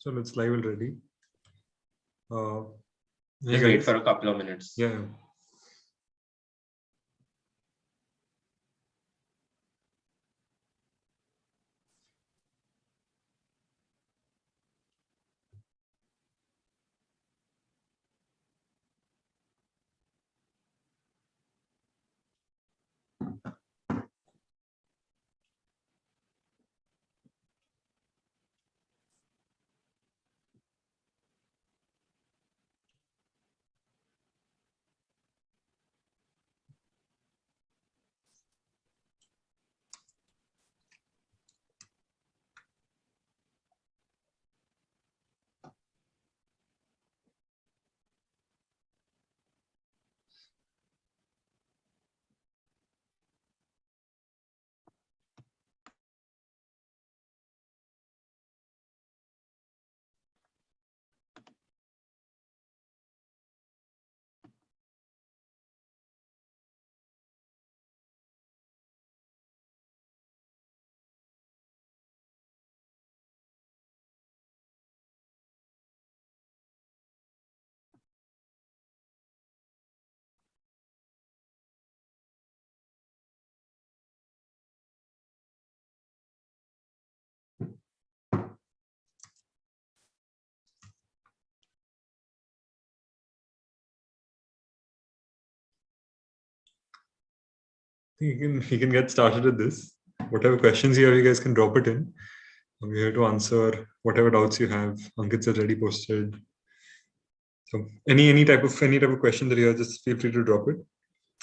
So it's live already. Just wait for a couple of minutes. Yeah. He can get started with this. Whatever questions you have, you guys can drop it in. I'm here to answer whatever doubts you have. Ankit's already posted. So any type of question that you have, just feel free to drop it.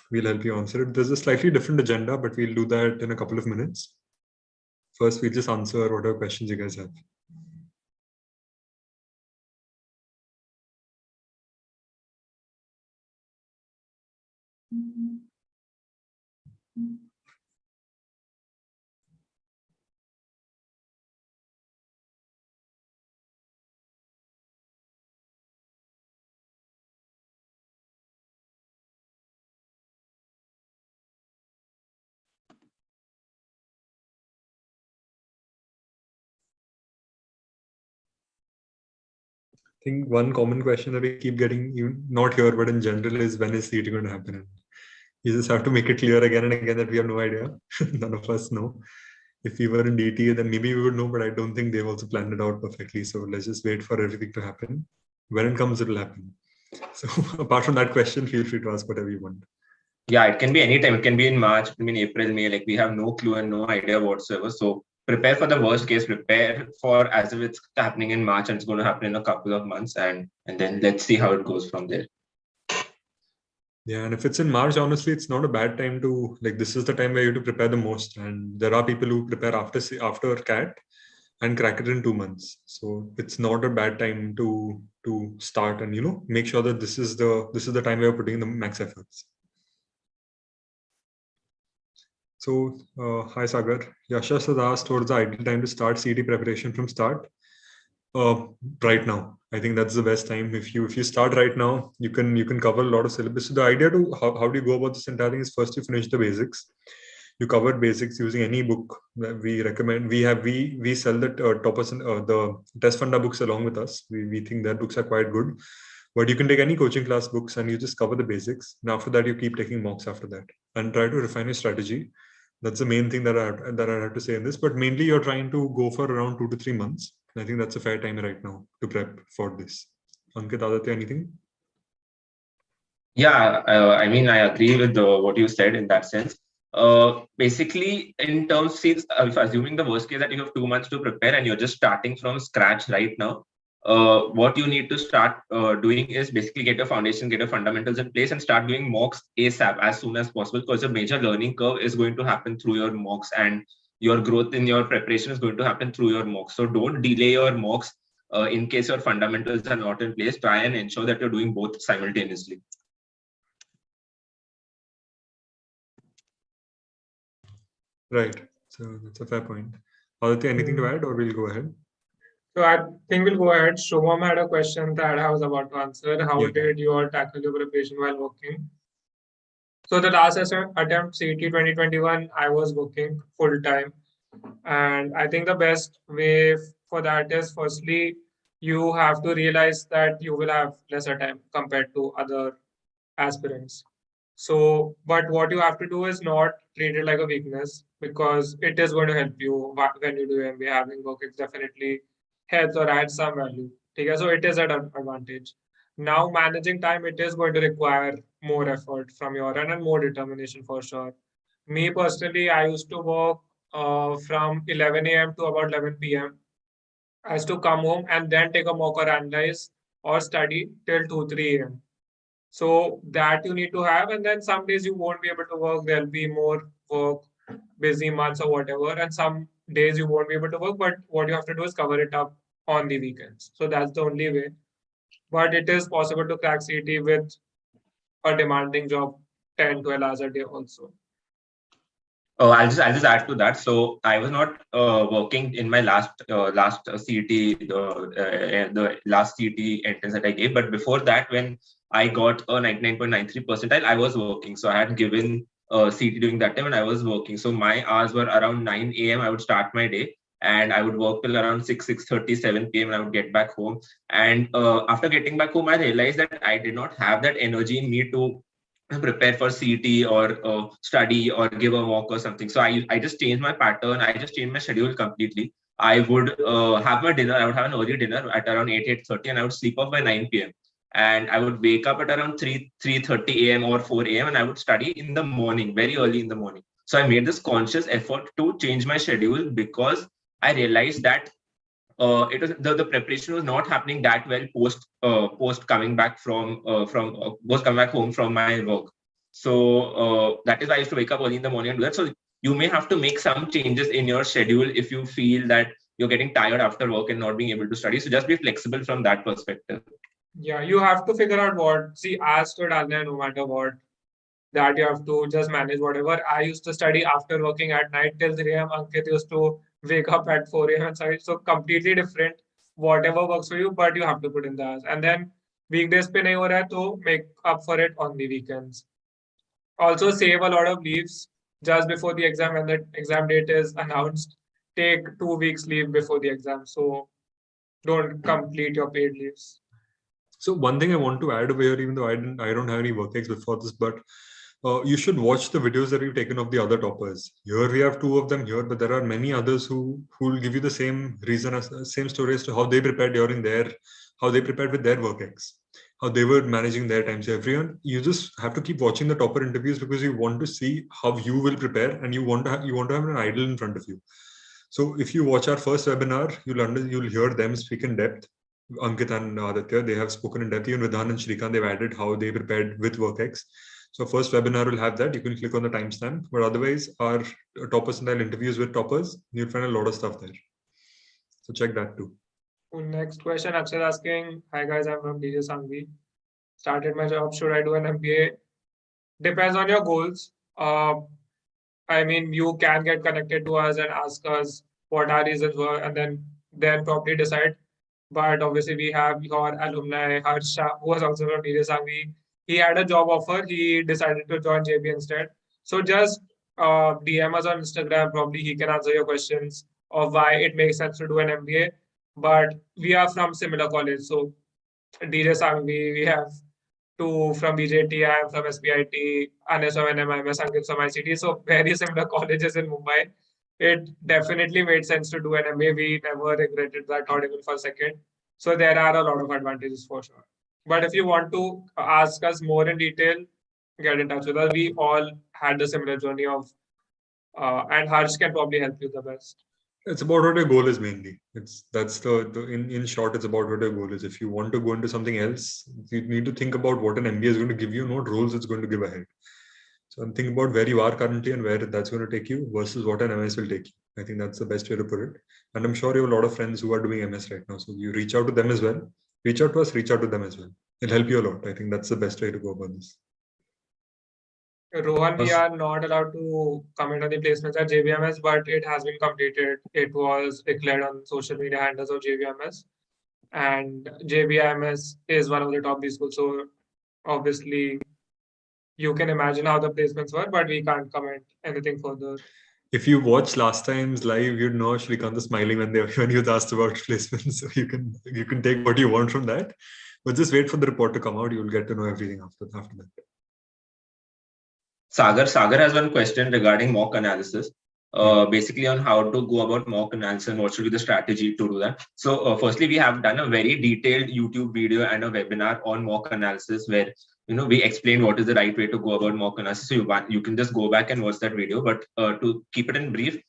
We'll help you answer it. There's a slightly different agenda, but we'll do that in a couple of minutes. First, we'll just answer whatever questions you guys have. I think one common question that we keep getting, even not here, but in general, is when is CET going to happen? And you just have to make it clear again and again that we have no idea. None of us know. If we were in DT, then maybe we would know, but I don't think they've also planned it out perfectly. So let's just wait for everything to happen. When it comes, it'll happen. So apart from that question, feel free to ask whatever you want. Yeah, it can be anytime. It can be in March, it can be in April, May. Like we have no clue and no idea whatsoever. So prepare for the worst case. Prepare for as if it's happening in March and it's going to happen in a couple of months, and then let's see how it goes from there. Yeah, and if it's in March, honestly, it's not a bad time to, like, this is the time where you have to prepare the most. And there are people who prepare after CAT and crack it in 2 months. So it's not a bad time to start and, you know, make sure that this is the time where you're putting the max efforts. So, hi Sagar. Yasha has asked what's the ideal time to start CET preparation from start? Right now. I think that's the best time. If you start right now, you can cover a lot of syllabus. So the idea to how do you go about this entire thing is first you finish the basics. You cover basics using any book that we recommend. We sell the the test funda books along with us. We think that books are quite good. But you can take any coaching class books and you just cover the basics. And after that, you keep taking mocks after that and try to refine your strategy. That's the main thing that I have to say in this. But mainly, you're trying to go for around 2 to 3 months. I think that's a fair time right now to prep for this. Ankit, Aditya, anything? Yeah, I mean, I agree with what you said in that sense. Basically, in terms, if assuming the worst case that you have 2 months to prepare and you're just starting from scratch right now, what you need to start doing is basically get your foundation, get your fundamentals in place, and start doing mocks ASAP as soon as possible, because a major learning curve is going to happen through your mocks, and your growth in your preparation is going to happen through your mocks. So don't delay your mocks in case your fundamentals are not in place. Try and ensure that you're doing both simultaneously. Right. So that's a fair point. Aditya, anything to add, or we'll go ahead? So I think we'll go ahead. Shubham had a question that I was about to answer. How did you all tackle your preparation while working? So the last attempt, CET 2021, I was working full time. And I think the best way for that is firstly, you have to realize that you will have lesser time compared to other aspirants. So, but what you have to do is not treat it like a weakness, because it is going to help you when you do MBA. Having work, it definitely helps or adds some value. Okay, so it is an advantage. Now, managing time, it is going to require more effort from your end and more determination for sure. Me personally, I used to work from 11 a.m. to about 11 p.m. I used to come home and then take a mock or analyze or study till 2, 3 a.m. So that you need to have, and then some days you won't be able to work. There'll be more work, busy months or whatever, and some days you won't be able to work. But what you have to do is cover it up on the weekends. So that's the only way. But it is possible to crack CET with a demanding job, 10, 12 hours a day also. Oh, I'll just add to that. So I was not working in my last CET, the last CET entrance that I gave, but before that, when I got a 99.93 percentile, I was working. So I had given CET during that time, and I was working. So my hours were around 9 a.m. I would start my day, and I would work till around 6:30, 7 p.m. and I would get back home. And after getting back home, I realized that I did not have that energy in me to prepare for CET or study or give a walk or something. So I just changed my pattern. I just changed my schedule completely. I would have my dinner. I would have an early dinner at around 8:30, and I would sleep off by 9 p.m. And I would wake up at around 3:30 a.m. or 4 a.m. and I would study in the morning, very early in the morning. So I made this conscious effort to change my schedule because I realized that it was the preparation was not happening that well post coming back from was coming back home from my work. So that is why I used to wake up early in the morning and do that. So you may have to make some changes in your schedule if you feel that you're getting tired after work and not being able to study. So just be flexible from that perspective. Yeah, you have to figure out what. See, as to Adnan, no matter what, that you have to just manage whatever. I used to study after working at night till 3 a.m. Ankit used to wake up at 4 a.m. and study. So completely different. Whatever works for you, but you have to put in the hours. And then weekdays pe nahi ho raha hai, to make up for it on the weekends. Also save a lot of leaves just before the exam. When the exam date is announced, take 2 weeks leave before the exam. So don't complete your paid leaves. So one thing I want to add over here, even though I don't have any work ex before this, but you should watch the videos that we've taken of the other toppers. Here we have 2 of them here, but there are many others who will give you the same reason, as same story as to how they prepared during how they prepared with their work ex, how they were managing their time. So everyone, you just have to keep watching the topper interviews because you want to see how you will prepare, and you want to have an idol in front of you. So if you watch our first webinar, you'll hear them speak in depth. Ankit and Aditya, they have spoken in depth. Even Vidhan and Shreekanth, they've added how they prepared with WorkX. So first webinar will have that. You can click on the timestamp. But otherwise, our top percentile interviews with toppers, you'll find a lot of stuff there. So check that too. Next question, Akshay asking, hi guys, I'm from DJ Sangvi. Started my job, should I do an MBA? Depends on your goals. I mean, you can get connected to us and ask us what our reasons were, and then probably decide. But obviously, we have your alumni, Shah, who was also from DJ Sangvi. He had a job offer. He decided to join JB instead. So just DM us on Instagram. Probably he can answer your questions of why it makes sense to do an MBA. But we are from similar college. So DJ Sangvi, we have 2 from BJT, I am from SPIT, Anas from NMIMS, Ankit from ICT. So very similar colleges in Mumbai. It definitely made sense to do an MBA. We never regretted that, not even for a second. So there are a lot of advantages for sure. But if you want to ask us more in detail, get in touch with us. We all had the similar journey of, and Harsh can probably help you the best. It's about what your goal is mainly. That's in short, it's about what your goal is. If you want to go into something else, you need to think about what an MBA is going to give you, not roles it's going to give ahead. So I'm thinking about where you are currently and where that's going to take you versus what an MS will take you. I think that's the best way to put it. And I'm sure you have a lot of friends who are doing MS right now. So you reach out to them as well. Reach out to us, reach out to them as well. It'll help you a lot. I think that's the best way to go about this. Rohan, we are not allowed to comment on the placements at JBMS, but it has been completed. It was declared on social media handles of JBMS. And JBIMS is one of the top B schools. So obviously, you can imagine how the placements were, but we can't comment anything further. if you watched last time's live, you'd know Shreekanth was smiling when he was asked about placements. So you can take what you want from that, but just wait for the report to come out. You'll get to know everything after that. Sagar has one question regarding mock analysis. Basically on how to go about mock analysis and what should be the strategy to do that. So firstly, we have done a very detailed YouTube video and a webinar on mock analysis where we explain what is the right way to go about mock analysis. So you can just go back and watch that video. But to keep it in brief,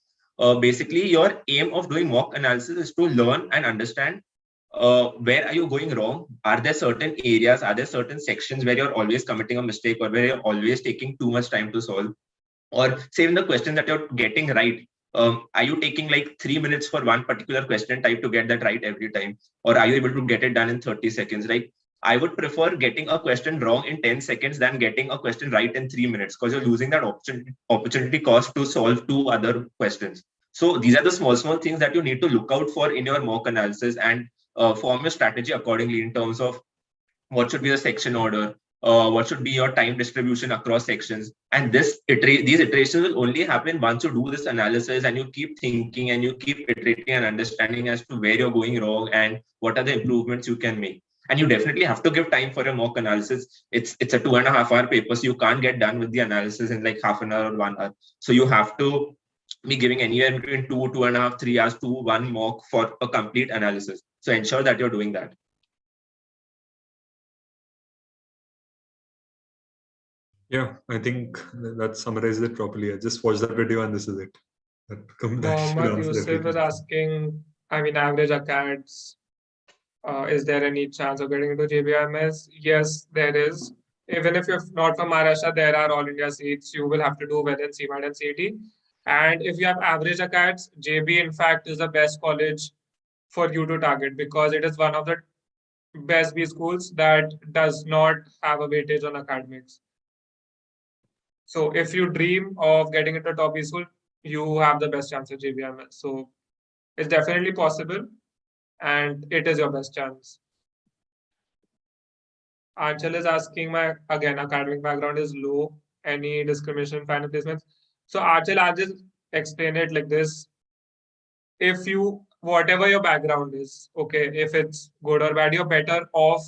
basically your aim of doing mock analysis is to learn and understand where are you going wrong? Are there certain areas? Are there certain sections where you're always committing a mistake or where you're always taking too much time to solve? Or say in the question that you're getting right, are you taking like 3 minutes for one particular question type to get that right every time? Or are you able to get it done in 30 seconds? Like I would prefer getting a question wrong in 10 seconds than getting a question right in 3 minutes because you're losing that opportunity cost to solve 2 other questions. So these are the small things that you need to look out for in your mock analysis and form your strategy accordingly in terms of what should be the section order, what should be your time distribution across sections. And these iterations will only happen once you do this analysis and you keep thinking and you keep iterating and understanding as to where you're going wrong and what are the improvements you can make. And you definitely have to give time for a mock analysis. It's a 2.5 hour paper, so you can't get done with the analysis in like half an hour or 1 hour. So you have to be giving anywhere between 2.5, 3 hours to one mock for a complete analysis. So ensure that you're doing that. Yeah, I think that summarizes it properly. I just watched that video and this is it. Mohammad Yusuf is asking, average ACADS, is there any chance of getting into JBIMS? Yes, there is. Even if you're not from Maharashtra, there are all India seats. You will have to do well in CMAT and CET. And if you have average ACADS, JB in fact is the best college for you to target because it is one of the best B schools that does not have a weightage on academics. So if you dream of getting into top B school, you have the best chance at JBMS. So it's definitely possible and it is your best chance. Anchal is asking again, academic background is low. Any discrimination, final placements? So Anchal, I'll just explain it like this. If you, whatever your background is, okay, if it's good or bad, you're better off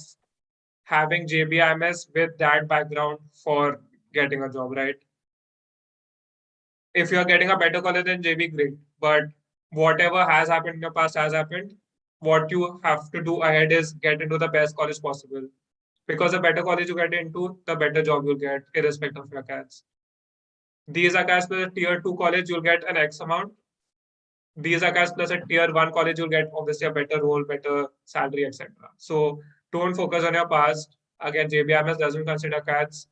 having JBIMS with that background for getting a job, right? If you're getting a better college than JB, great. But whatever has happened in the past has happened. What you have to do ahead is get into the best college possible. Because the better college you get into, the better job you'll get, irrespective of your ACADS. These ACADS plus a tier 2 college, you'll get an X amount. These ACADS plus a tier 1 college, you'll get obviously a better role, better salary, etc. So don't focus on your past. Again, JBMS doesn't consider ACADS.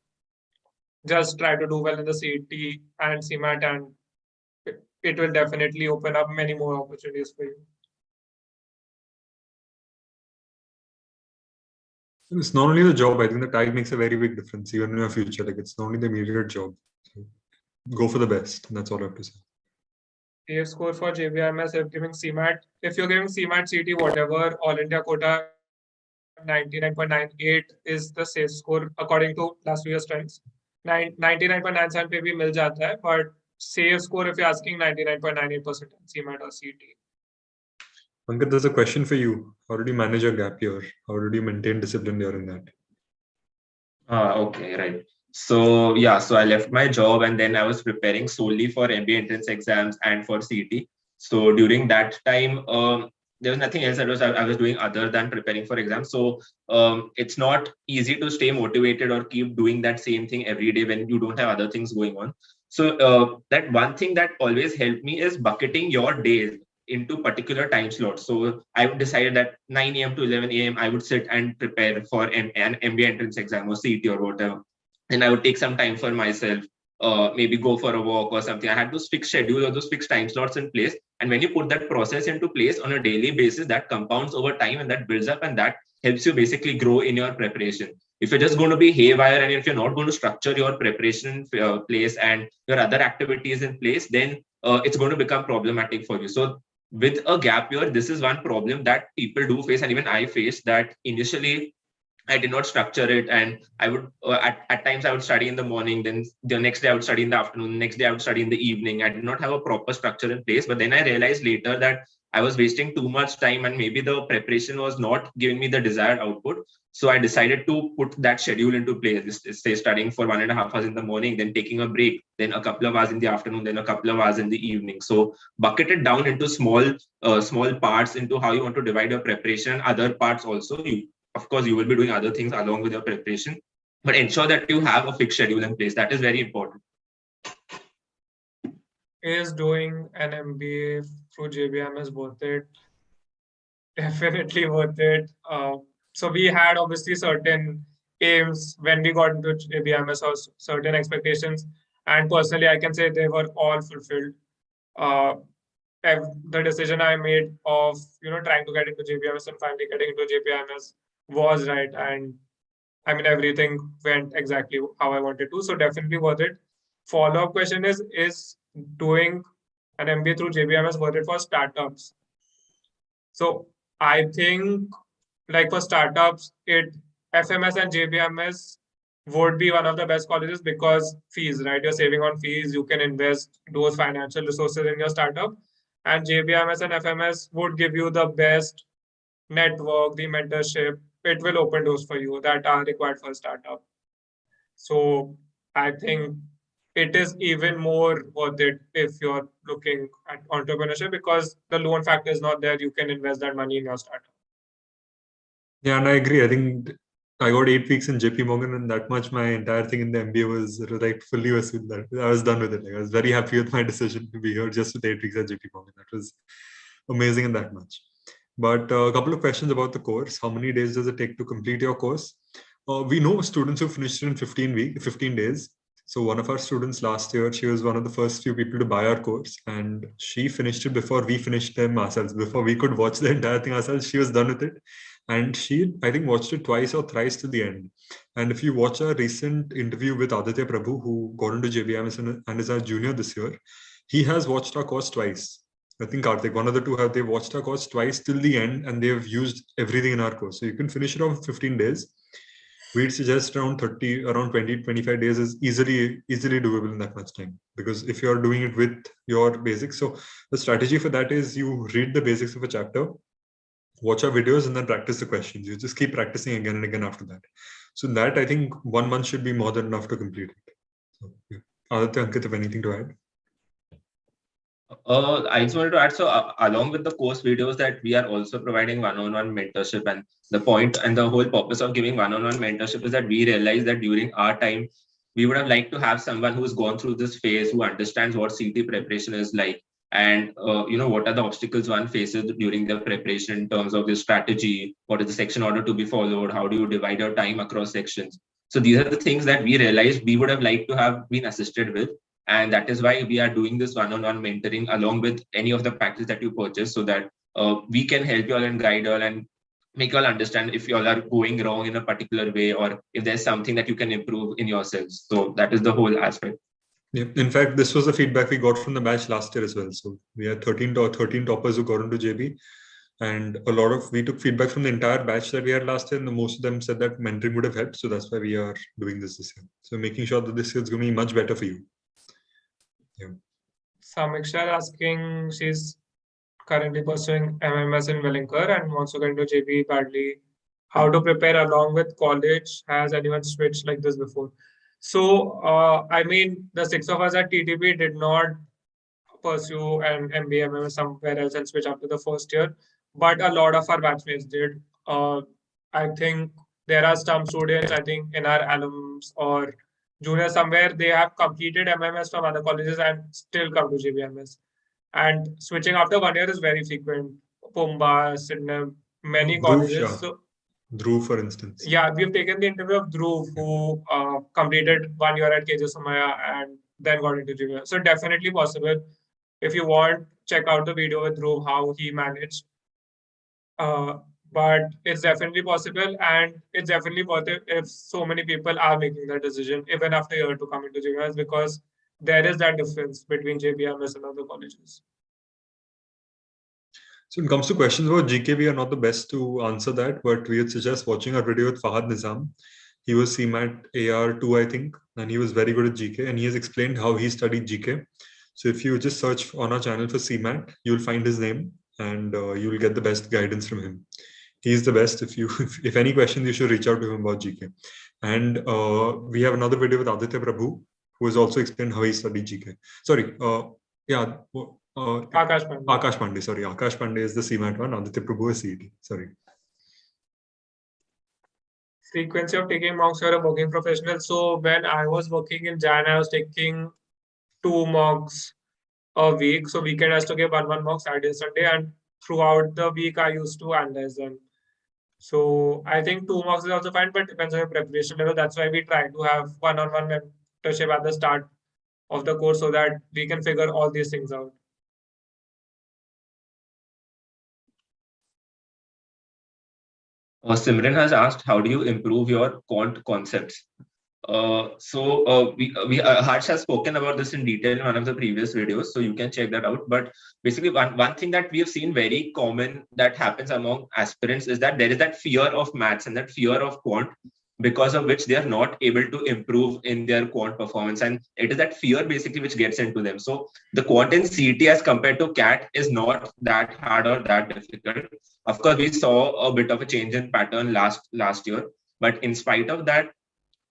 Just try to do well in the CET and CMAT, and it will definitely open up many more opportunities for you. It's not only the job. I think the tag makes a very big difference even in your future. Like it's not only the immediate job. So go for the best. That's all I have to say. Safe score for JBMS if giving CMAT. If you're giving CMAT, CET, whatever, all India quota, 99.98 is the safe score according to last 2 years trends. 99.97 पे भी मिल जाता है, but safe score if you're asking 99.98% CMAT or CET. Ankit, there's a question for you. How did you manage your gap year? How did you maintain discipline during that? Okay, right. So yeah, so I left my job and then I was preparing solely for MBA entrance exams and for CET. So during that time, there was nothing else that I was doing other than preparing for exams. So it's not easy to stay motivated or keep doing that same thing every day when you don't have other things going on. So that one thing that always helped me is bucketing your days into particular time slots. So I would decide that 9 a.m. to 11 a.m. I would sit and prepare for an MBA entrance exam or CET or whatever. And I would take some time for myself, maybe go for a walk or something. I had those fixed schedule or those fixed time slots in place. And when you put that process into place on a daily basis, that compounds over time and that builds up and that helps you basically grow in your preparation. If you're just going to be haywire and if you're not going to structure your preparation place and your other activities in place, then it's going to become problematic for you. So with a gap year, this is one problem that people do face, and even I faced, that initially I did not structure it, and I would at times I would study in the morning, then the next day I would study in the afternoon, next day I would study in the evening. I did not have a proper structure in place, but then I realized later that I was wasting too much time, and maybe the preparation was not giving me the desired output. So I decided to put that schedule into place. Say studying for 1.5 hours in the morning, then taking a break, then a couple of hours in the afternoon, then a couple of hours in the evening. So bucket it down into small parts, into how you want to divide your preparation. Other parts also, of course, you will be doing other things along with your preparation, but ensure that you have a fixed schedule in place. That is very important. Is doing an MBA through JBM worth it? Definitely worth it. So we had obviously certain aims when we got into JBMS, or certain expectations, and personally, I can say they were all fulfilled. Uh, the decision I made of trying to get into JBMS and finally getting into JBMS was right, and I mean everything went exactly how I wanted to. So definitely worth it. Follow-up question is doing an MBA through JBMS worth it for startups? So I think like for startups, FMS and JBMS would be one of the best colleges because fees, right? You're saving on fees, you can invest those financial resources in your startup. And JBMS and FMS would give you the best network, the mentorship. It will open doors for you that are required for a startup. So I think it is even more worth it if you're looking at entrepreneurship because the loan factor is not there. You can invest that money in your startup. Yeah, and I agree. I think I got 8 weeks in JP Morgan, and that much my entire thing in the MBA was like fully was with that. I was done with it. Like, I was very happy with my decision to be here just with 8 weeks at JP Morgan. That was amazing in that much. But a couple of questions about the course. How many days does it take to complete your course? We know students who finished it in 15 days. So one of our students last year, she was one of the first few people to buy our course, and she finished it before we finished them ourselves. Before we could watch the entire thing ourselves, she was done with it. And she, I think, watched it twice or thrice to the end. And if you watch a recent interview with Aditya Prabhu, who got into JBMS and is our junior this year, he has watched our course twice. I think Karthik, one of the two have they watched our course twice till the end, and they've used everything in our course. So you can finish it off 15 days. We'd suggest around 20, 25 days is easily doable in that much time. Because if you're doing it with your basics, so the strategy for that is you read the basics of a chapter, watch our videos, and then practice the questions. You just keep practicing again and again after that. So that, I think 1 month should be more than enough to complete it. So, yeah. Aditya, Ankit, have anything to add? I just wanted to add, so along with the course videos, that we are also providing one-on-one mentorship, and the point and the whole purpose of giving one-on-one mentorship is that we realize that during our time, we would have liked to have someone who's gone through this phase, who understands what CT preparation is like, and what are the obstacles one faces during their preparation in terms of the strategy, what is the section order to be followed, how do you divide your time across sections. So these are the things that we realized we would have liked to have been assisted with. And that is why we are doing this one-on-one mentoring along with any of the packages that you purchase, so that we can help you all and guide you all and make you all understand if you all are going wrong in a particular way, or if there's something that you can improve in yourselves. So that is the whole aspect. Yeah. In fact, this was the feedback we got from the batch last year as well. So we had 13 toppers who got into JB. And we took feedback from the entire batch that we had last year, and most of them said that mentoring would have helped. So that's why we are doing this year. So making sure that this year is going to be much better for you. Yeah. Samiksha asking, she's currently pursuing MMS in Wellinger and wants to get into JB badly. How to prepare along with college? Has anyone switched like this before? So, I mean, the 6 of us at TTP did not pursue an MBA MMS somewhere else and switch after the first year, but a lot of our batchmates did. I think there are some students, I think, in our alums or juniors somewhere, they have completed MMS from other colleges and still come to JBMS. And switching after 1 year is very frequent. Pumba, Sydney, many colleges. So, Dhruv, for instance. Yeah, we've taken the interview of Dhruv, who completed 1 year at KJ Somaya and then got into JBMS. So definitely possible. If you want, check out the video with Dhruv, how he managed. But it's definitely possible, and it's definitely worth it if so many people are making that decision, even after a year, to come into JBMS, because there is that difference between JBMS and other colleges. So when it comes to questions about GK, we are not the best to answer that, but we would suggest watching our video with Fahad Nizam. He was CMAT AR2, I think, and he was very good at GK, and he has explained how he studied GK. So if you just search on our channel for CMAT, you'll find his name, and you'll get the best guidance from him. He's the best. If any questions, you should reach out to him about GK. And we have another video with Aditya Prabhu, who has also explained how he studied GK. Sorry, Akash Pandey. Akash Pandey, sorry. Akash Pandey is the CMAT one. Aditya Prabhu is CET. Sorry. Frequency of taking mocks for a working professional. So when I was working in Jan, I was taking 2 mocks a week. So weekend I used to give one mock Saturday, Sunday, and throughout the week I used to analyze them. So I think 2 mocks is also fine, but depends on your preparation level. That's why we try to have one-on-one mentorship at the start of the course so that we can figure all these things out. Simran has asked, how do you improve your quant concepts? Harsh has spoken about this in detail in one of the previous videos, so you can check that out. But basically, one thing that we have seen very common that happens among aspirants is that there is that fear of maths and that fear of quant, because of which they are not able to improve in their quant performance. And it is that fear basically which gets into them. So the quant in CET as compared to CAT is not that hard or that difficult. Of course, we saw a bit of a change in pattern last year, but in spite of that,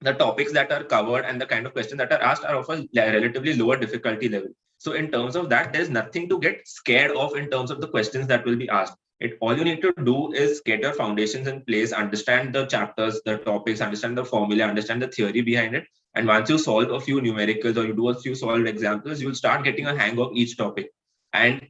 the topics that are covered and the kind of questions that are asked are of a relatively lower difficulty level. So in terms of that, there's nothing to get scared of in terms of the questions that will be asked. All you need to do is get your foundations in place, understand the chapters, the topics, understand the formula, understand the theory behind it. And once you solve a few numericals or you do a few solved examples, you'll start getting a hang of each topic. And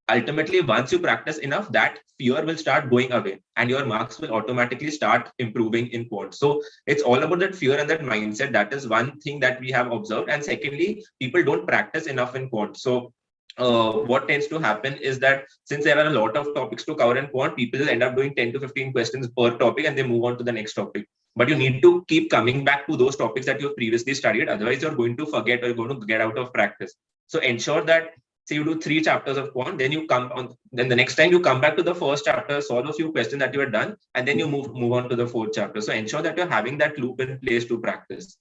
ultimately, once you practice enough, that fear will start going away and your marks will automatically start improving in quant. So it's all about that fear and that mindset. That is one thing that we have observed. And secondly, people don't practice enough in quant. So what tends to happen is that since there are a lot of topics to cover in quant, people end up doing 10 to 15 questions per topic and they move on to the next topic. But you need to keep coming back to those topics that you've previously studied. Otherwise, you're going to forget or you're going to get out of practice. So ensure that, say you do 3 chapters of quant, then the next time you come back to the first chapter, solve a few questions that you had done, and then you move on to the 4th chapter. So ensure that you're having that loop in place to practice.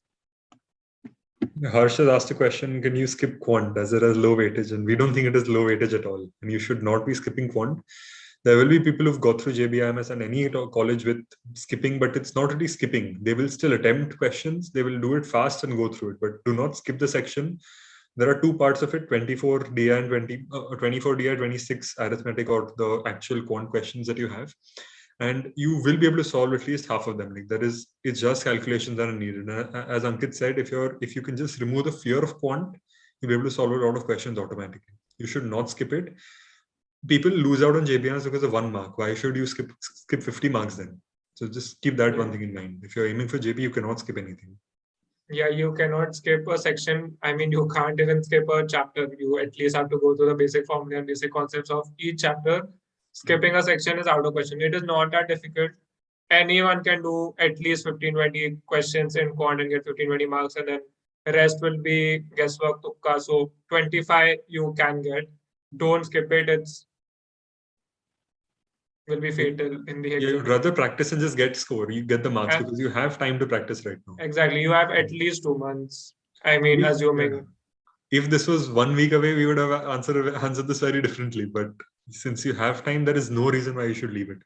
Harsh has asked a question, can you skip quant as it has low weightage? And we don't think it is low weightage at all. And you should not be skipping quant. There will be people who've got through JBIMS and any college with skipping, but it's not really skipping. They will still attempt questions. They will do it fast and go through it, but do not skip the section. There are 2 parts of it, 24 DI and 24 DI, 26 arithmetic or the actual quant questions that you have. And you will be able to solve at least half of them. Like it's just calculations that are needed. And as Ankit said, if you can just remove the fear of quant, you'll be able to solve a lot of questions automatically. You should not skip it. People lose out on JBMs because of 1 mark. Why should you skip 50 marks then? So just keep that one thing in mind. If you're aiming for JB, you cannot skip anything. Yeah, you cannot skip a section. I mean, you can't even skip a chapter. You at least have to go through the basic formula and basic concepts of each chapter. Skipping a section is out of question. It is not that difficult. Anyone can do at least 15-20 questions in quant and get 15-20 marks, and then the rest will be guesswork, tukka. So 25 you can get. Don't skip it. It's will be fatal in the exam. You'd rather practice and just get score. You get the marks because you have time to practice right now. Exactly. You have at least 2 months. I mean, assuming. If this was 1 week away, we would have answered this very differently. But since you have time, there is no reason why you should leave it.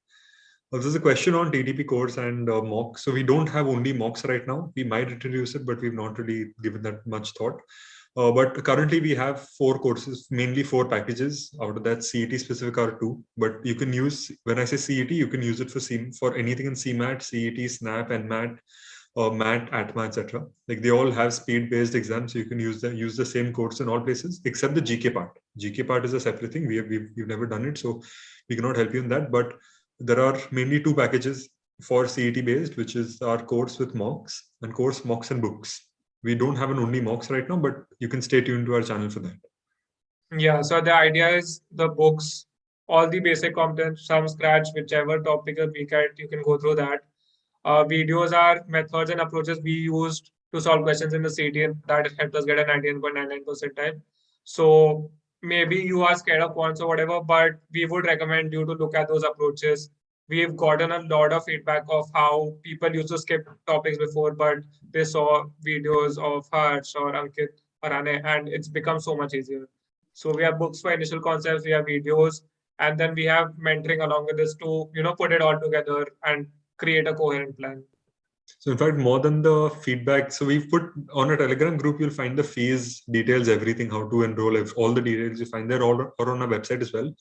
There's a question on TTP course and mocks. So we don't have only mocks right now. We might introduce it, but we've not really given that much thought. But currently we have 4 courses, mainly 4 packages. Out of that, CET specific are 2. But you can use, when I say CET, you can use it for anything in CMAT, CET, SNAP, NMAT, MAT, ATMA, etc. Like they all have speed-based exams, so you can use the same course in all places except the GK part. GK part is a separate thing. We've never done it, so we cannot help you in that. But there are mainly 2 packages for CET-based, which is our course with mocks and course mocks and books. We don't have an only mocks right now, but you can stay tuned to our channel for that. Yeah, so the idea is the books, all the basic components from scratch, whichever topic you pick at, you can go through that. Videos are methods and approaches we used to solve questions in the CET that helped us get a 99.99 percentile. So maybe you are scared of quants or whatever, but we would recommend you to look at those approaches. We've gotten a lot of feedback of how people used to skip topics before, but they saw videos of Harsh or Ankit or Anay, and it's become so much easier. So we have books for initial concepts, we have videos, and then we have mentoring along with this to, put it all together and create a coherent plan. So in fact, more than the feedback, so we've put on a Telegram group, you'll find the fees, details, everything, how to enroll, all the details you find there all are on our website as well,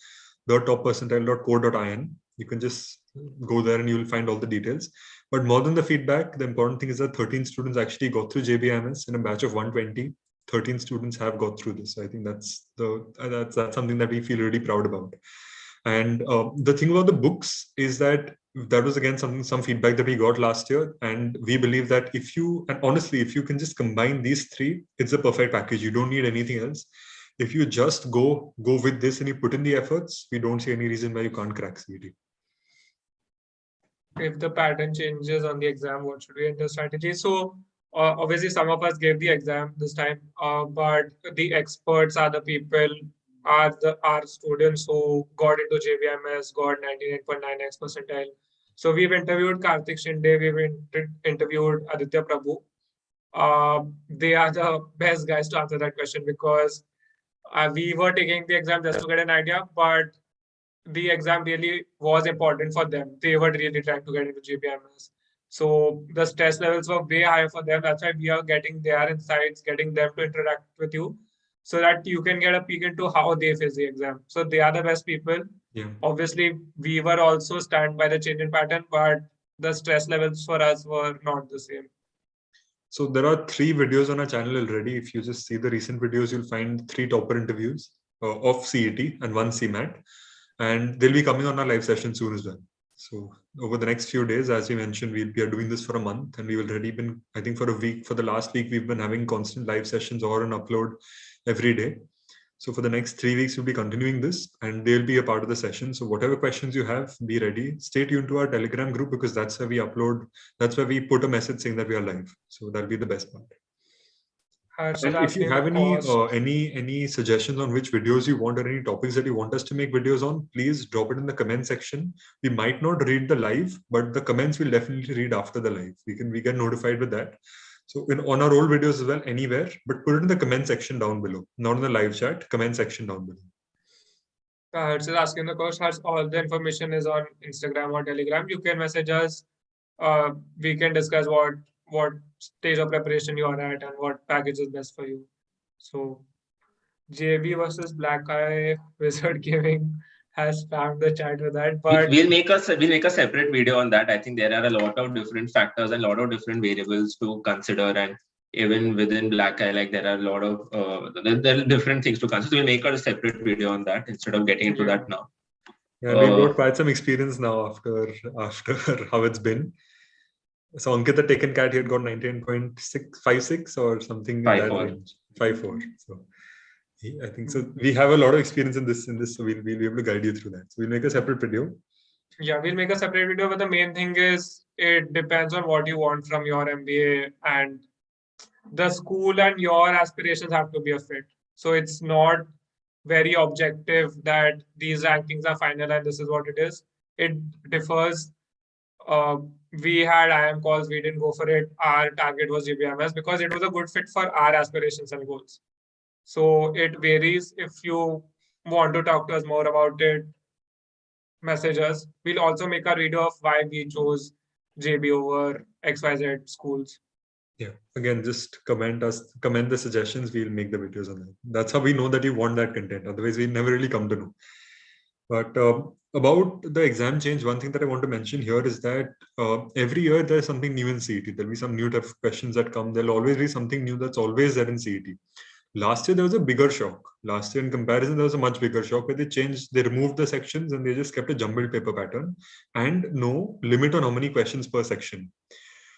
toppercentile.co.in. You can just go there and you'll find all the details. But more than the feedback, the important thing is that 13 students actually got through JBIMS in a batch of 120. 13 students have got through this. So I think that's something that we feel really proud about. And the thing about the books is that was again some feedback that we got last year, and we believe that if you can just combine these three, it's a perfect package. You don't need anything else. If you just go with this and you put in the efforts, we don't see any reason why you can't crack CET. If the pattern changes on the exam, what should we enter strategy? So obviously some of us gave the exam this time, but the experts are the people, are students who got into JBMS, got 99.9x percentile. So we've interviewed Karthik Shinde, we've interviewed Aditya Prabhu. They are the best guys to answer that question because we were taking the exam just to get an idea, but the exam really was important for them. They were really trying to get into JBMS. So the stress levels were way higher for them. That's why we are getting their insights, getting them to interact with you so that you can get a peek into how they face the exam. So they are the best people. Yeah. Obviously, we were also stunned by the change in pattern, but the stress levels for us were not the same. So there are 3 videos on our channel already. If you just see the recent videos, you'll find 3 topper interviews of CET and 1 CMAT. And they'll be coming on our live session soon as well. So over the next few days, as we mentioned, we are doing this for a month, and we've already been, I think for the last week, we've been having constant live sessions or an upload every day. So for the next 3 weeks, we'll be continuing this, and they'll be a part of the session. So whatever questions you have, be ready. Stay tuned to our Telegram group because that's where we upload. That's where we put a message saying that we are live. So that'll be the best part. And if you have any suggestions on which videos you want or any topics that you want us to make videos on, please drop it in the comment section. We might not read the live, but the comments we'll definitely read after the live. We get notified with that. So on our old videos as well, anywhere, but put it in the comment section down below, not in the live chat, comment section down below. Harsh is asking the question. All the information is on Instagram or Telegram. You can message us. We can discuss what stage of preparation you are at and what package is best for you. So JB versus Black Eye Wizard Gaming has spammed the chat with that, but we'll make a separate video on that. I think there are a lot of different factors and a lot of different variables to consider, and even within Black Eye, like there are a lot of there are different things to consider. So we'll make a separate video on that instead of getting into that now. Yeah, we've got quite some experience now after how it's been. So Ankit, the Taken Cat, he had got 19.656 or something in that range. 5.4. So I think so. We have a lot of experience in this, so we'll be able to guide you through that. So we'll make a separate video. Yeah, we'll make a separate video, but the main thing is it depends on what you want from your MBA, and the school and your aspirations have to be a fit. So it's not very objective that these rankings are final and this is what it is. It differs. We had IM calls, we didn't go for it. Our target was JBMS because it was a good fit for our aspirations and goals. So it varies. If you want to talk to us more about it, message us. We'll also make a video of why we chose JB over XYZ schools. Yeah, again, just comment the suggestions. We'll make the videos on that. That's how we know that you want that content. Otherwise, we never really come to know. But about the exam change, one thing that I want to mention here is that every year there's something new in CET. There'll be some new type of questions that come. There'll always be something new that's always there in CET. Last year, there was a bigger shock. Last year, in comparison, there was a much bigger shock where they removed the sections and they just kept a jumbled paper pattern and no limit on how many questions per section.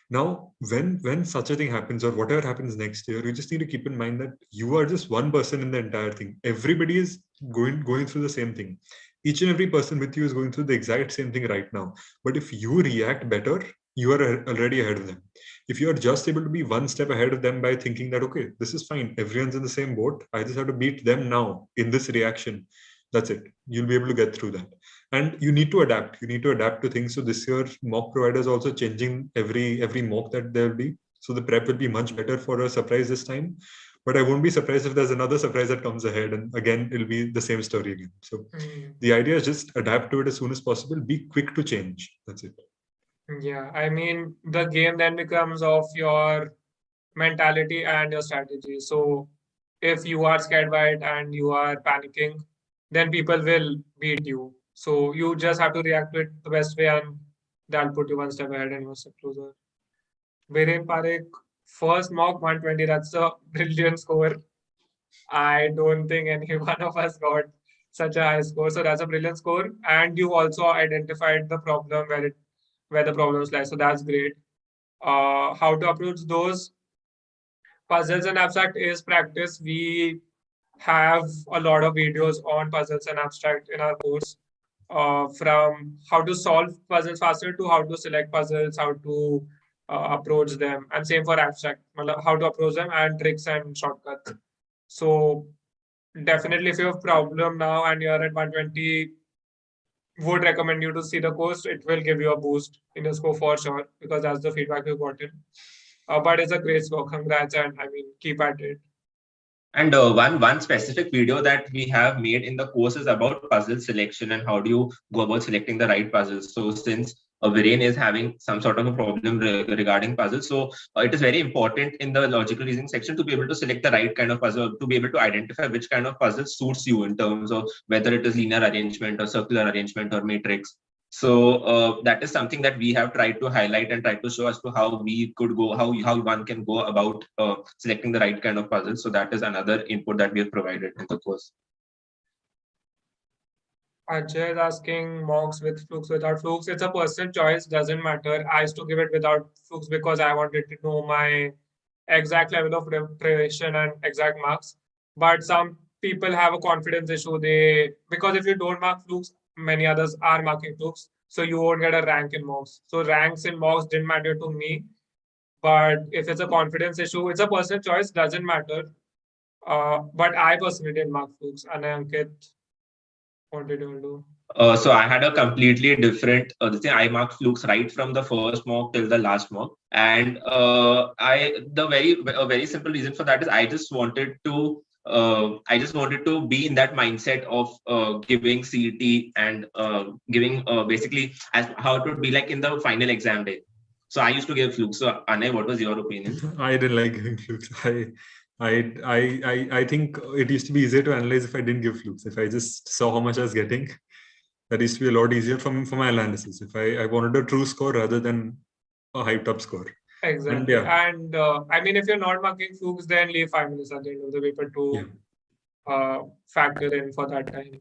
Now, when such a thing happens or whatever happens next year, you just need to keep in mind that you are just one person in the entire thing. Everybody is going through the same thing. Each and every person with you is going through the exact same thing right now. But if you react better, you are already ahead of them. if you're just able to be one step ahead of them by thinking that, okay, this is fine, everyone's in the same boat, I just have to beat them now in this reaction, that's it. You'll be able to get through that. And you need to adapt. You need to adapt to things. So this year, mock providers also changing every mock that there will be. So the prep will be much better for a surprise this time. But I won't be surprised if there's another surprise that comes ahead, and again it'll be the same story again. So the idea is just adapt to it as soon as possible. Be quick to change. That's it. Yeah, I mean, the game then becomes of your mentality and your strategy. So if you are scared by it and you are panicking, then people will beat you. So you just have to react to it the best way, and that'll put you one step ahead and one step closer. Viren Parekh, first mock 120, that's a brilliant score. I don't think any one of us got such a high score. So that's a brilliant score. And you also identified the problem where the problems lie. So that's great. How to approach those puzzles and abstract is practice. We have a lot of videos on puzzles and abstract in our course, from how to solve puzzles faster to how to select puzzles, how to approach them, and same for abstract, how to approach them and tricks and shortcuts. So definitely, if you have problem now and you're at 120, would recommend you to see the course. It will give you a boost in your score for sure, because that's the feedback you've gotten. But it's a great score. Congrats, and I mean, keep at it. And one specific video that we have made in the course is about puzzle selection and how do you go about selecting the right puzzles. So since Viren is having some sort of a problem regarding puzzles, so it is very important in the logical reasoning section to be able to select the right kind of puzzle, to be able to identify which kind of puzzle suits you in terms of whether it is linear arrangement or circular arrangement or matrix. So that is something that we have tried to highlight and try to show as to how we could go, how one can go about selecting the right kind of puzzle. So that is another input that we have provided in the course. Ajay is asking mocks with flukes, without flukes. It's a personal choice, doesn't matter. I used to give it without flukes because I wanted to know my exact level of preparation and exact marks. But some people have a confidence issue. Because if you don't mark flukes, many others are marking flukes, so you won't get a rank in mocks. So ranks in mocks didn't matter to me. But if it's a confidence issue, it's a personal choice, doesn't matter. But I personally didn't mark flukes. And Ankit, what did you do? So I had a completely different thing. I marked flukes right from the first mock till the last mock, and a very simple reason for that is I just wanted to be in that mindset of giving CET and giving basically as how it would be like in the final exam day. So I used to give flukes. So Anay, what was your opinion? I didn't like giving flukes. I think it used to be easier to analyze if I didn't give flukes. If I just saw how much I was getting, that used to be a lot easier for my analysis. If I wanted a true score rather than a hyped up score. Exactly. And I mean, if you're not marking flukes, then leave 5 minutes at the end of the paper to factor in for that time.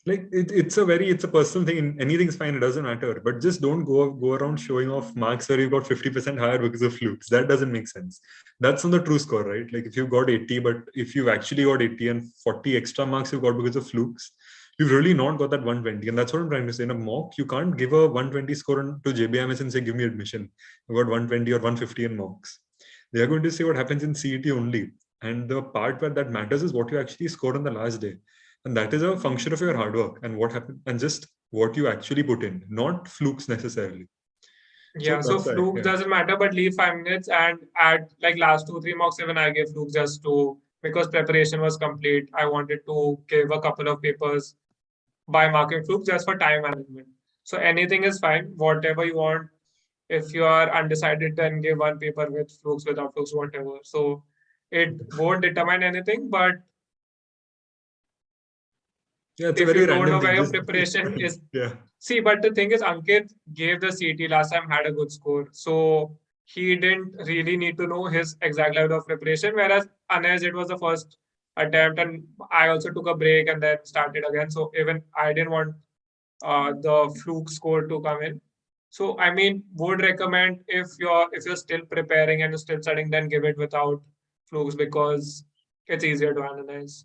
Like it's a personal thing. Anything's fine, it doesn't matter. But just don't go around showing off marks where you've got 50% higher because of flukes. That doesn't make sense. That's on the true score, right? Like if you've got 80, but if you've actually got 80 and 40 extra marks you've got because of flukes, you've really not got that 120. And that's what I'm trying to say. In a mock, you can't give a 120 score to JBIMS and say, give me admission. You've got 120 or 150 in mocks. They are going to see what happens in CET only. And the part where that matters is what you actually score on the last day. And that is a function of your hard work and what happened and just what you actually put in, not flukes necessarily. Yeah, so flukes doesn't matter, but leave 5 minutes and add like last 2-3 mocks. Even I gave flukes just because preparation was complete. I wanted to give a couple of papers by marking flukes just for time management. So anything is fine, whatever you want. If you are undecided, then give one paper with flukes, without flukes, whatever. So it won't determine anything, but if you don't know where your preparation is. See, but the thing is, Ankit gave the CET last time, had a good score. So he didn't really need to know his exact level of preparation, whereas Anay, it was the first attempt and I also took a break and then started again. So even I didn't want the fluke score to come in. So I mean, would recommend if you're still preparing and you're still studying, then give it without flukes because it's easier to analyze.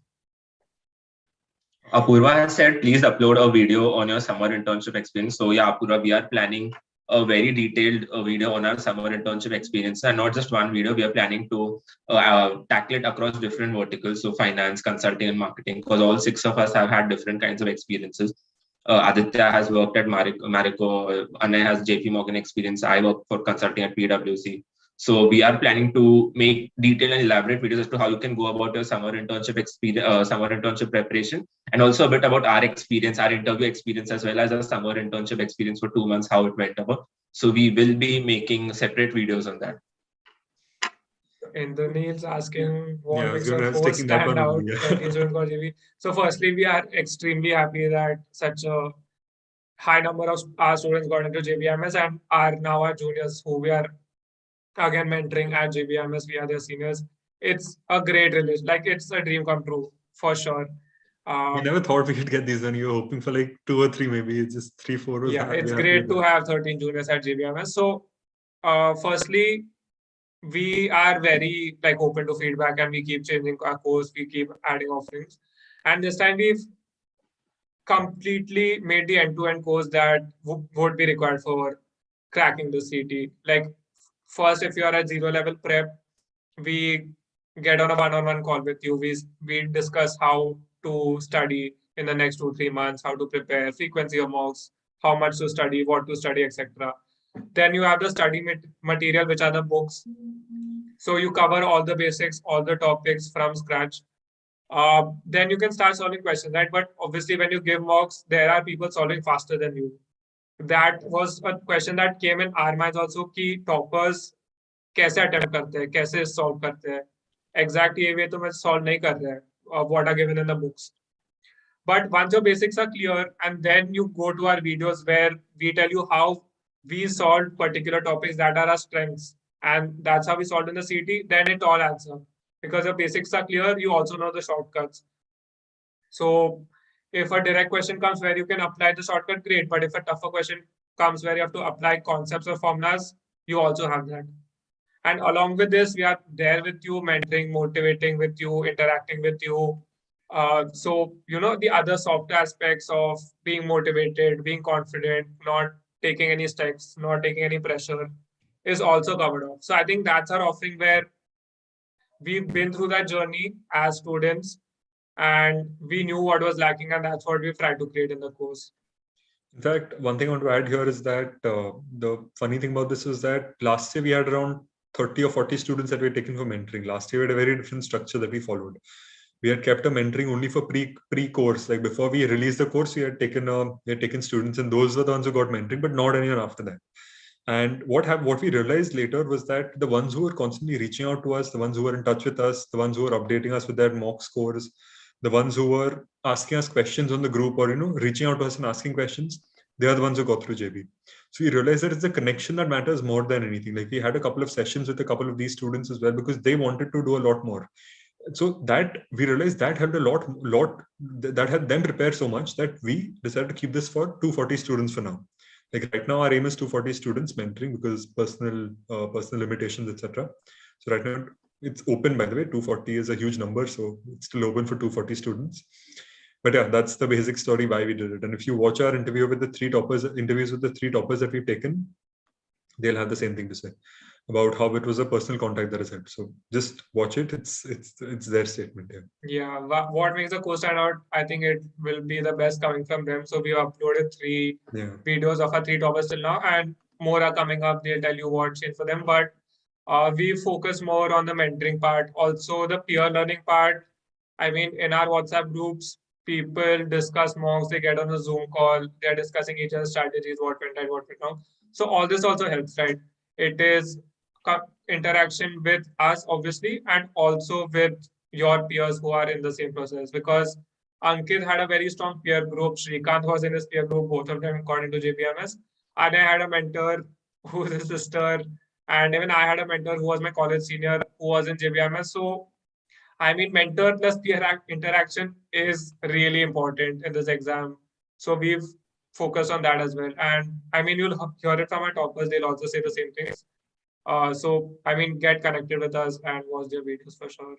Apurva has said, please upload a video on your summer internship experience. So yeah, Apurva, we are planning a very detailed video on our summer internship experience, and not just one video. We are planning to tackle it across different verticals, so finance, consulting, and marketing, because all 6 of us have had different kinds of experiences. Aditya has worked at Marico, Anay has JP Morgan experience, I work for consulting at PwC. So we are planning to make detailed and elaborate videos as to how you can go about your summer internship experience, summer internship preparation, and also a bit about our experience, our interview experience, as well as our summer internship experience for 2 months, how it went about. So we will be making separate videos on that. Indranil's asking what Yeah, I was makes gonna- I your was course taking that stand one out. only, yeah. 13 students got JB. So firstly, we are extremely happy that such a high number of our students got into JBIMS and are now our juniors who we are again mentoring at JBMS. We are their seniors. It's a great relation. Like, it's a dream come true for sure. We never thought we could get these done. You were hoping for like 2 or 3, maybe. It's just 3, 4 was yeah, it's happy great with to that. have 13 juniors at JBMS. So firstly, we are very like open to feedback and we keep changing our course, we keep adding offerings. And this time we've completely made the end-to-end course that would be required for cracking the CT. Like, first, if you are at 0 level prep, we get on a one-on-one call with you. We discuss how to study in the next 2-3 months, how to prepare, frequency of mocks, how much to study, what to study, etc. Then you have the study material, which are the books. So you cover all the basics, all the topics from scratch. Then you can start solving questions, right? But obviously, when you give mocks, there are people solving faster than you. That was a question that came in our minds also, कि toppers कैसे attempt करते हैं, कैसे solve करते हैं. Exact ये way तो मैं solve नहीं कर रहा है of what are given in the books. But once your basics are clear, and then you go to our videos where we tell you how we solved particular topics that are our strengths, and that's how we solved in the CT, then it all adds up. Because the basics are clear, you also know the shortcuts. So if a direct question comes where you can apply the shortcut, great. But if a tougher question comes where you have to apply concepts or formulas, you also have that. And along with this, we are there with you, mentoring, motivating with you, interacting with you. So, the other soft aspects of being motivated, being confident, not taking any steps, not taking any pressure is also covered up. So I think that's our offering where we've been through that journey as students and we knew what was lacking, and that's what we've tried to create in the course. In fact, one thing I want to add here is that the funny thing about this is that last year we had around 30 or 40 students that we had taken for mentoring. Last year we had a very different structure that we followed. We had kept a mentoring only for pre-course. Like before we released the course, we had taken students, and those were the ones who got mentoring, but not anyone after that. And what we realized later was that the ones who were constantly reaching out to us, the ones who were in touch with us, the ones who were updating us with their mock scores, the ones who were asking us questions on the group or reaching out to us and asking questions, they are the ones who got through JB. So we realized that it's the connection that matters more than anything. Like we had a couple of sessions with a couple of these students as well because they wanted to do a lot more. So that we realized that helped a lot that had them prepare so much that we decided to keep this for 240 students for now. Like right now, our aim is 240 students mentoring because personal limitations, etc. So right now it's open. By the way, 240 is a huge number, so it's still open for 240 students. But yeah, that's the basic story why we did it. And if you watch our interviews with the three toppers that we've taken, they'll have the same thing to say about how it was a personal contact that has helped. So just watch it. It's their statement here. Yeah, what makes the course stand out? I think it will be the best coming from them. So we uploaded 3 videos of our 3 toppers till now, and more are coming up. They'll tell you what changed for them. But we focus more on the mentoring part, also the peer learning part. I mean, in our WhatsApp groups, people discuss mocks. They get on a Zoom call. They're discussing each other's strategies, what went right, what went wrong. So all this also helps, right? It is interaction with us, obviously, and also with your peers who are in the same process. Because Ankit had a very strong peer group. Shreekanth was in his peer group. Both of them got into JBMS. Anay had a mentor who's his sister. And even I had a mentor who was my college senior who was in JBMS. So, I mean, mentor plus peer interaction is really important in this exam. So we've focused on that as well. And I mean, you'll hear it from our toppers. They'll also say the same things. So, I mean, get connected with us and watch their videos for sure.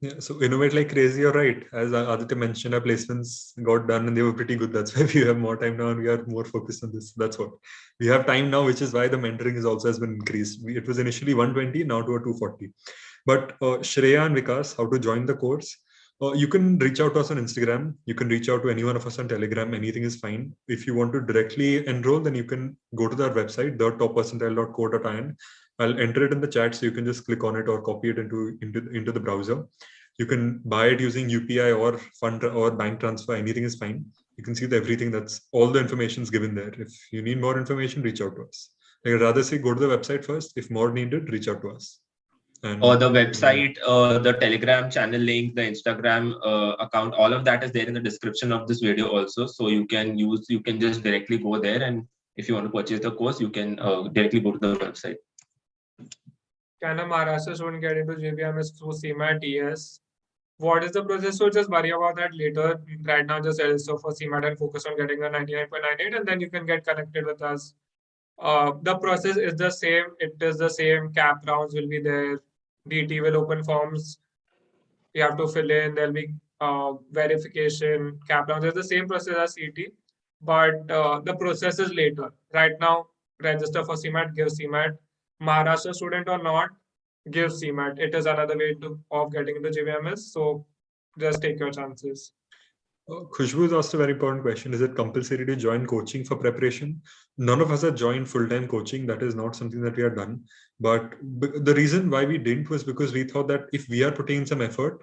Yeah, so innovate like crazy, you're right. As Aditya mentioned, our placements got done and they were pretty good. That's why we have more time now and we are more focused on this. That's what. We have time now, which is why the mentoring is also has been increased. It was initially 120, now to a 240. But Shreya and Vikas, how to join the course? You can reach out to us on Instagram. You can reach out to any one of us on Telegram. Anything is fine. If you want to directly enroll, then you can go to our website, thetoppercentile.co.in. I'll enter it in the chat, so you can just click on it or copy it into the browser. You can buy it using UPI or fund or bank transfer. Anything is fine. You can see everything. That's all the information is given there. If you need more information, reach out to us. I'd rather say go to the website first. If more needed, reach out to us. Or the website, the Telegram channel link, the Instagram account, all of that is there in the description of this video also. So you can just directly go there, and if you want to purchase the course, you can directly go to the website. Can a Maharashtra student get into JBMS through CMAT? Yes. What is the process? So just worry about that later. Right now, just register for CMAT and focus on getting a 99.98, and then you can get connected with us. The process is the same. It is the same. Cap rounds will be there. DT will open forms. You have to fill in. There'll be verification. Cap rounds. It's the same process as CT, but the process is later. Right now, register for CMAT, give CMAT. Maharashtra student or not, give CMAT. It is another way of getting into JBMS. So just take your chances. Khushbu has asked a very important question. Is it compulsory to join coaching for preparation? None of us have joined full-time coaching. That is not something that we have done. But the reason why we didn't was because we thought that if we are putting in some effort,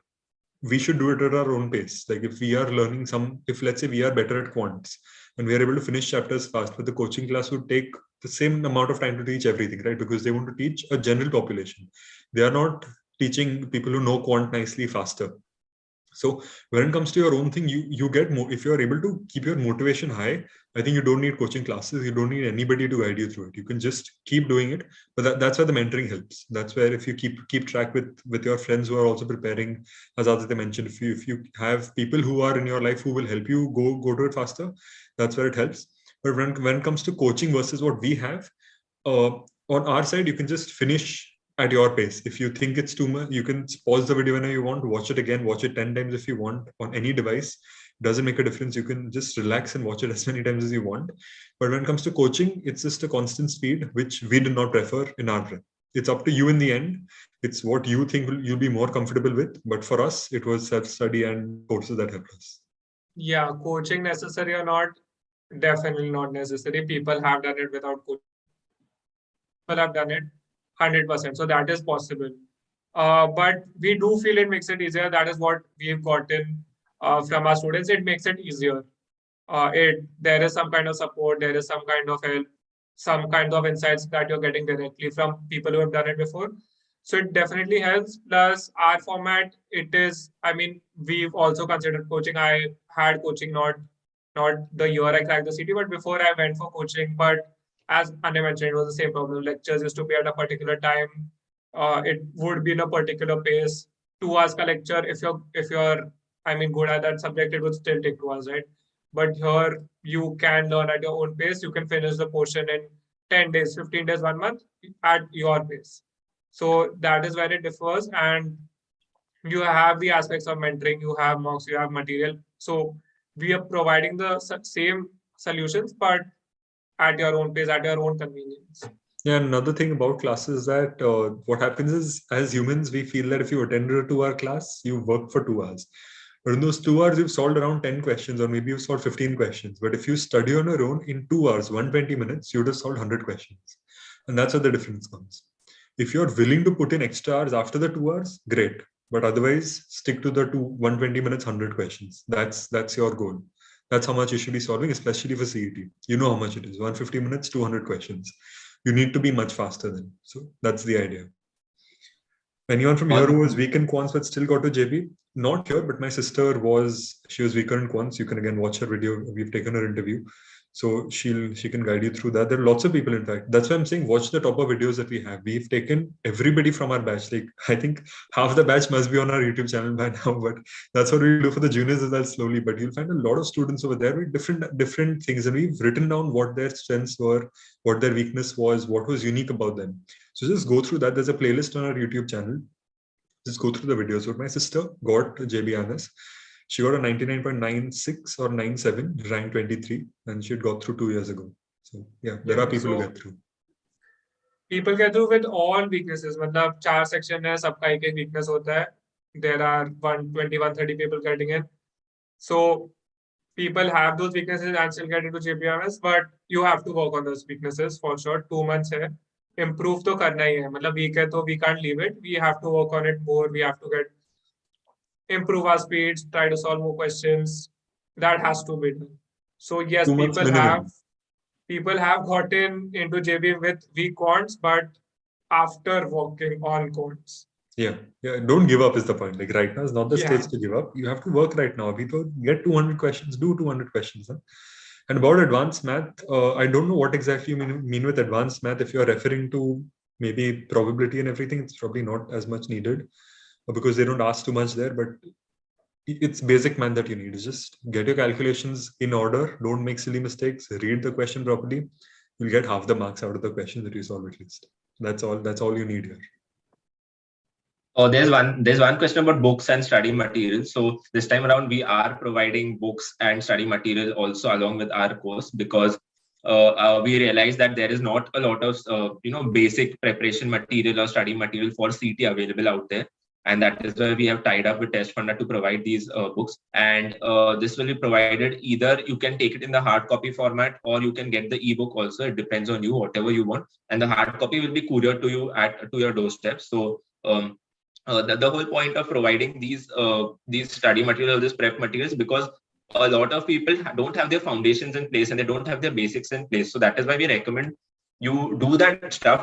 we should do it at our own pace. Like if we are learning if let's say we are better at quants and we are able to finish chapters fast, but the coaching class would take the same amount of time to teach everything, right? Because they want to teach a general population. They are not teaching people who know quant nicely faster. So when it comes to your own thing, you get more. If you are able to keep your motivation high, I think you don't need coaching classes. You don't need anybody to guide you through it. You can just keep doing it. But that's where the mentoring helps. That's where if you keep track with your friends who are also preparing, as Aditya mentioned, if you have people who are in your life who will help you go to it faster, that's where it helps. But when it comes to coaching versus what we have, on our side, you can just finish at your pace. If you think it's too much, you can pause the video whenever you want, watch it again, watch it 10 times if you want on any device. Doesn't make a difference. You can just relax and watch it as many times as you want. But when it comes to coaching, it's just a constant speed, which we do not prefer in our prep. It's up to you in the end. It's what you think you'll be more comfortable with. But for us, it was self-study and courses that helped us. Yeah, coaching necessary or not? Definitely not necessary. People have done it without coaching. People have done it 100%. So that is possible. But we do feel it makes it easier. That is what we've gotten from our students. It makes it easier. There is some kind of support, there is some kind of help, some kind of insights that you're getting directly from people who have done it before. So it definitely helps. Plus our format, we've also considered coaching. I had coaching not the year I cracked the CT, but before I went for coaching. But as Anay mentioned, it was the same problem. Lectures used to be at a particular time. It would be in a particular pace. 2 hours a lecture. If you're good at that subject, it would still take 2 hours, right? But here you can learn at your own pace. You can finish the portion in 10 days, 15 days, 1 month at your pace. So that is where it differs. And you have the aspects of mentoring, you have mocks, you have material. So we are providing the same solutions, but at your own pace, at your own convenience. Yeah, another thing about classes is that what happens is, as humans, we feel that if you attended a 2-hour class, you work for 2 hours. But in those 2 hours, you've solved around 10 questions, or maybe you've solved 15 questions. But if you study on your own in 2 hours, 120 minutes, you would have solved 100 questions. And that's where the difference comes. If you're willing to put in extra hours after the 2 hours, great. But otherwise, stick to the 120 minutes, 100 questions. That's your goal. That's how much you should be solving, especially for CET. You know how much it is. 150 minutes, 200 questions. You need to be much faster then. So that's the idea. Anyone from here who was weak in quants but still got to JB? Not here, but my sister she was weaker in quants. You can again watch her video. We've taken her interview. So she can guide you through that. There are lots of people, in fact. That's why I'm saying watch the top of videos that we have. We've taken everybody from our batch. Like I think half the batch must be on our YouTube channel by now, but that's what we do for the juniors as well slowly. But you'll find a lot of students over there with different things. And we've written down what their strengths were, what their weakness was, what was unique about them. So just go through that. There's a playlist on our YouTube channel. just go through the videos. So my sister got JBIMS. She got a 99.96 or 97, rank 23, and she had got through 2 years ago. So yeah, there are people who get through. People get through with all weaknesses. मतलब 4 section है, सबका एक weakness होता है. There are 120, 130 people getting in. So people have those weaknesses and still get into JBMS, but you have to work on those weaknesses for sure. 2 months है. Improve तो करना ही है. मतलब weak है तो we can't leave it. We have to work on it more. We have to improve our speeds, try to solve more questions. That has to be done. So yes, people have gotten into JBM with weak quants, but after working on quants. Yeah, don't give up is the point. Like right now is not the stage to give up. You have to work right now. People get 200 questions, do 200 questions. Huh? And about advanced math, I don't know what exactly you mean with advanced math. If you're referring to maybe probability and everything, it's probably not as much needed because they don't ask too much there, but it's basic math that you need. Just get your calculations in order. Don't make silly mistakes. Read the question properly. You'll get half the marks out of the question that you solve at least. That's all you need here. Oh, there's one question about books and study materials. So this time around, we are providing books and study material also along with our course because we realized that there is not a lot of basic preparation material or study material for CT available out there. And that is why we have tied up with Test Funder to provide these books. And this will be provided either you can take it in the hard copy format or you can get the ebook also. It depends on you, whatever you want. And the hard copy will be couriered to you to your doorstep. So the whole point of providing these study material, these prep materials, because a lot of people don't have their foundations in place and they don't have their basics in place. So that is why we recommend you do that stuff,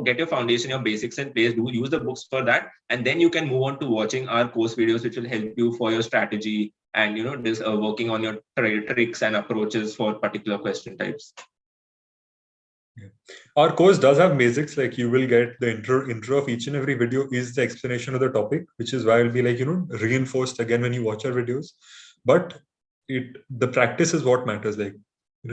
get your foundation, your basics in place, use the books for that, and then you can move on to watching our course videos, which will help you for your strategy and working on your tricks and approaches for particular question types. Yeah. Our course does have basics, like you will get the intro of each and every video is the explanation of the topic, which is why it'll be like, reinforced again when you watch our videos. But the practice is what matters. Like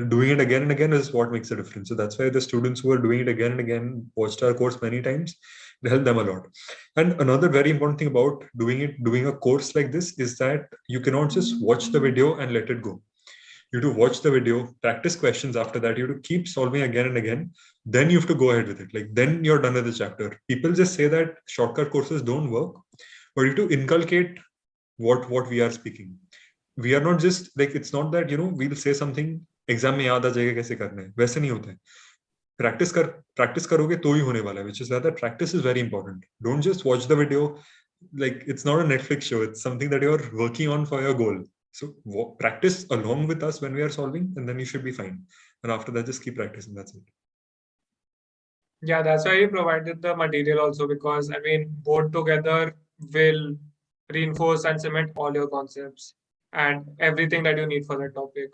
doing it again and again is what makes a difference. So that's why the students who are doing it again and again, watched our course many times, it helped them a lot. And another very important thing about doing a course like this is that you cannot just watch the video and let it go. You have to watch the video, practice questions after that. You have to keep solving again and again. Then you have to go ahead with it. Like then you're done with the chapter. People just say that shortcut courses don't work, but you have to inculcate what we are speaking. We are not just like, it's not that, we'll say something, exam mein yaad aa jayega kaise karna hai. वैसे नहीं होता है. Practice करोगे तो ही होने वाला है, which is that practice is very important. Don't just watch the video. Like it's not a Netflix show. It's something that you're working on for your goal. So practice along with us when we are solving, and then you should be fine. And after that, just keep practicing. That's it. Yeah, that's why we provided the material also, because I mean, both together will reinforce and cement all your concepts and everything that you need for that topic.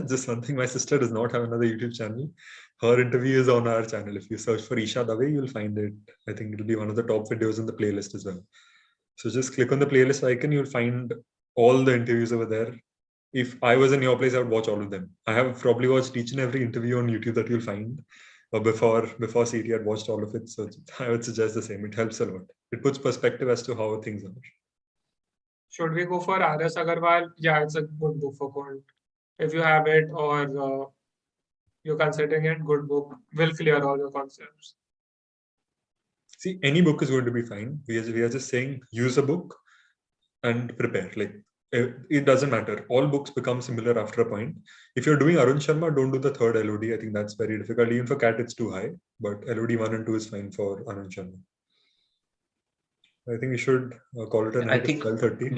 Just one thing, my sister does not have another YouTube channel. Her interview is on our channel. If you search for Isha Dave, you'll find it. I think it'll be one of the top videos in the playlist as well. So just click on the playlist icon. You'll find all the interviews over there. If I was in your place, I would watch all of them. I have probably watched each and every interview on YouTube that you'll find. Before CT, I'd watched all of it. So I would suggest the same. It helps a lot. It puts perspective as to how things are. Should we go for RS Agrawal? Yeah, it's a good book for Quant. If you have it or you're considering it, good book. Will clear all your concepts. See, any book is going to be fine. We are just saying use a book and prepare. Like it doesn't matter. All books become similar after a point. If you're doing Arun Sharma, don't do the third LOD. I think that's very difficult. Even for CAT, it's too high. But LOD 1 and 2 is fine for Arun Sharma. I think we should call it a night. I think 12:30.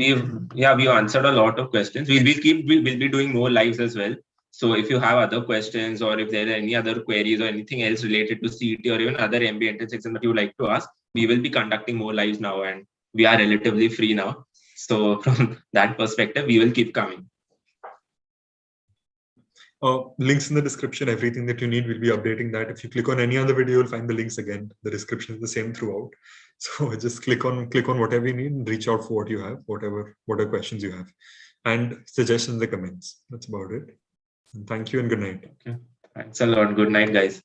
we've answered a lot of questions. We'll be doing more lives as well. So if you have other questions or if there are any other queries or anything else related to CET or even other MBA entrance exams that you would like to ask, we will be conducting more lives now, and we are relatively free now. So from that perspective, we will keep coming. Links in the description, everything that you need, we'll be updating that. If you click on any other video, you'll find the links again. The description is the same throughout. So just click on whatever you need and reach out for what you have, whatever questions you have, and suggestions in the comments. That's about it. And thank you and good night. Okay. Thanks a lot. Good night, guys.